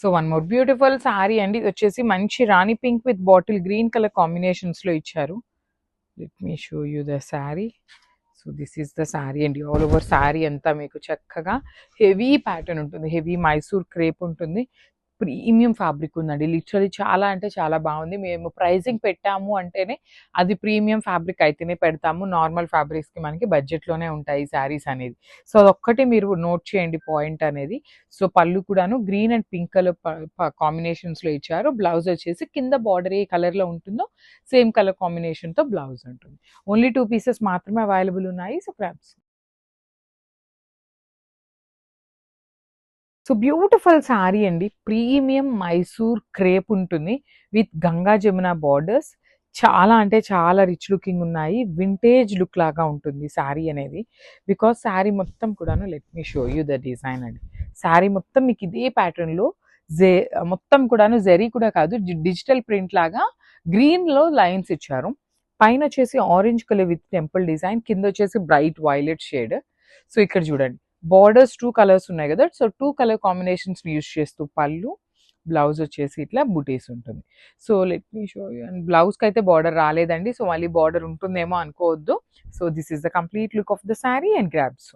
So one more beautiful sari అండి. ఇది వచ్చేసి మంచి rani pink with bottle green colour కాంబినేషన్స్లో ఇచ్చారు. Let me show you the sari. So this is the sari అండి. ఆల్ ఓవర్ శారీ అంతా మీకు చక్కగా హెవీ ప్యాటర్న్ ఉంటుంది, హెవీ మైసూర్ క్రేప్ ఉంటుంది. ప్రీమియం ఫ్యాబ్రిక్ ఉందండి. లిటరలీ చాలా అంటే చాలా బాగుంది. మేము ప్రైజింగ్ పెట్టాము అంటేనే అది ప్రీమియం ఫ్యాబ్రిక్ అయితేనే పెడతాము. నార్మల్ ఫ్యాబ్రిక్స్కి మనకి బడ్జెట్లోనే ఉంటాయి శారీస్ అనేది. సో అదొక్కటి మీరు నోట్ చేయండి పాయింట్ అనేది. సో పళ్ళు కూడాను గ్రీన్ అండ్ పింక్ కలర్ కాంబినేషన్స్లో ఇచ్చారు. బ్లౌజ్ వచ్చేసి కింద బార్డర్ ఏ కలర్లో ఉంటుందో సేమ్ కలర్ కాంబినేషన్తో బ్లౌజ్ ఉంటుంది. ఓన్లీ 2 పీసెస్ మాత్రమే అవైలబుల్ ఉన్నాయి. So grabs. So beautiful sari అండి. ప్రీమియం మైసూర్ క్రేప్ ఉంటుంది విత్ గంగా జమున బార్డర్స్. చాలా అంటే చాలా రిచ్ లుకింగ్ ఉన్నాయి. వింటేజ్ లుక్ లాగా ఉంటుంది శారీ అనేది. బికాస్ శారీ మొత్తం కూడాను let me show you the design అండి. శారీ మొత్తం మీకు ఇదే ప్యాటర్న్లో జే మొత్తం కూడాను జెరీ కూడా కాదు, డిజిటల్ ప్రింట్ లాగా గ్రీన్లో లైన్స్ ఇచ్చారు. పైన వచ్చేసి orange colour with temple design, కింద వచ్చేసి బ్రైట్ వైలెట్ షేడ్. సో ఇక్కడ చూడండి బార్డర్స్ 2 కలర్స్ ఉన్నాయి కదా. సో 2 కలర్ కాంబినేషన్స్ యూస్ చేస్తూ పళ్ళు, బ్లౌజ్ వచ్చేసి ఇట్లా బుటీస్ ఉంటుంది. So let me show you. And బ్లౌజ్కి అయితే బార్డర్ రాలేదండి. సో మళ్ళీ బార్డర్ ఉంటుందేమో అనుకోవద్దు. So this is the complete look of the sari and grabs.